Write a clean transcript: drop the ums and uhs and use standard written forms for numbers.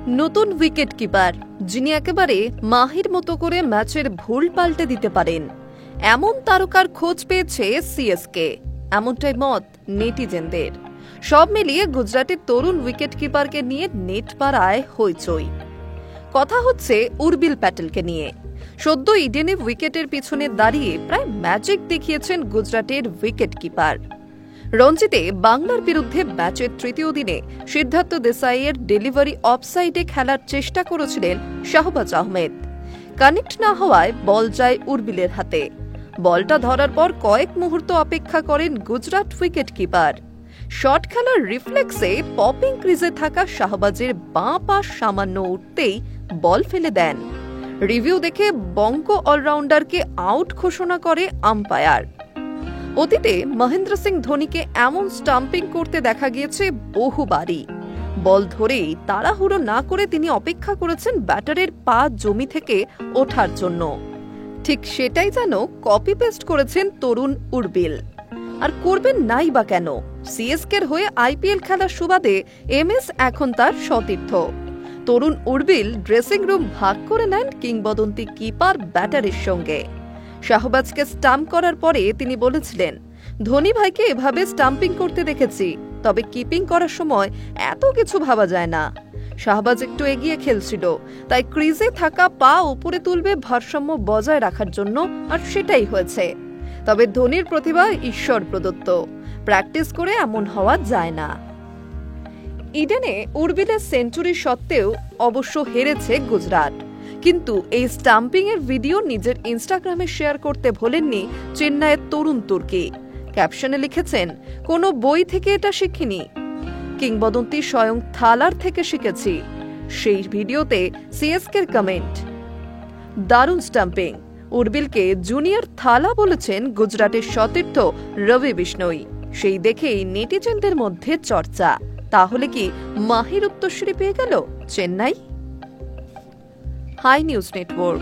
নতুন wicket keeper যিনি একেবারে মাহির মতো করে ম্যাচের ভুল পাল্টে দিতে পারেন, এমন তারকার খোঁজ পেয়েছে সিএসকে। এমনটাই মত নেটিজেনদের। সব মিলিয়ে গুজরাটের তরুণ উইকেট কিপারকে নিয়ে নেট পাড়ায় হইচই। কথা হচ্ছে উর্বিল প্যাটেলকে নিয়ে। সদ্য ইডেনে উইকেটের পিছনে দাঁড়িয়ে প্রায় ম্যাজিক দেখিয়েছেন গুজরাটের উইকেট কিপার। রঞ্জিতে বাংলার বিরুদ্ধে ম্যাচের তৃতীয় দিনে সিদ্ধার্থ দেসাইয়ের ডেলিভারি অফসাইডে খেলার চেষ্টা করেছিলেন শাহবাজ আহমেদ। কানেক্ট না হওয়ায় বল যায় উর্বিলের হাতে। বলটা ধরার পর কয়েক মুহূর্ত অপেক্ষা করেন গুজরাট উইকেট কিপার। শট খেলার রিফ্লেক্সে পপিং ক্রিজে থাকা শাহবাজের বাঁ পা সামান্য উঠতেই বল ফেলে দেন। রিভিউ দেখে বঙ্গ অলরাউন্ডারকে আউট ঘোষণা করে আম্পায়ার। অতীতে মহেন্দ্র সিং ধোনিকে এমন স্টাম্পিং করতে দেখা গিয়েছে বহুবারই। বল ধরেই তাড়াহুড়ো না করে তিনি অপেক্ষা করেছেন ব্যাটারের পা জমি থেকে ওঠার জন্য। ঠিক সেটাই যেন কপি পেস্ট করেছেন তরুণ উর্বিল। আর করবেন নাই বা কেন? সিএসকের হয়ে আইপিএল খেলার সুবাদে এমএস এখন তার সতীর্থ। তরুণ উর্বিল ড্রেসিং রুম ভাগ করে নেন কিংবদন্তি কিপার ব্যাটারের সঙ্গে। শাহবাজকে স্টাম্প করার পরে তিনি বলেছিলেন, ধোনি ভাইকে এভাবে স্টাম্পিং করতে দেখেছি, তবে কিপিং করার সময় এত কিছু ভাবা যায় না। শাহবাজ একটু এগিয়ে খেলছিল, তাই ক্রিজে থাকা পা উপরে তুলবে ভারসাম্য বজায় রাখার জন্য, আর সেটাই হয়েছে। তবে ধোনির প্রতিভা ঈশ্বর প্রদত্ত, প্র্যাকটিস করে এমন হওয়া যায় না। ইডেনে উর্বিলের সেঞ্চুরি সত্ত্বেও অবশ্য হেরেছে গুজরাট। কিন্তু এই স্টাম্পিং এর ভিডিও নিজের ইনস্টাগ্রামে শেয়ার করতে ভোলেননি চেন্নাইয়ের তরুণ তুর্কি। ক্যাপশনে লিখেছেন, কোনো বই থেকে এটা শিখিনি, কিংবদন্তি স্বয়ং থালার থেকে শিখেছি। সেই ভিডিওতে সিএসকের কমেন্ট, দারুণ স্টাম্পিং। উর্বিলকে জুনিয়র থালা বলেছেন গুজরাটের সতীর্থ রবি বিষ্ণই। সেই দেখেই নেটিজেনদের মধ্যে চর্চা, তাহলে কি মাহির উত্তরসূরি পেয়ে গেল চেন্নাই? High news network.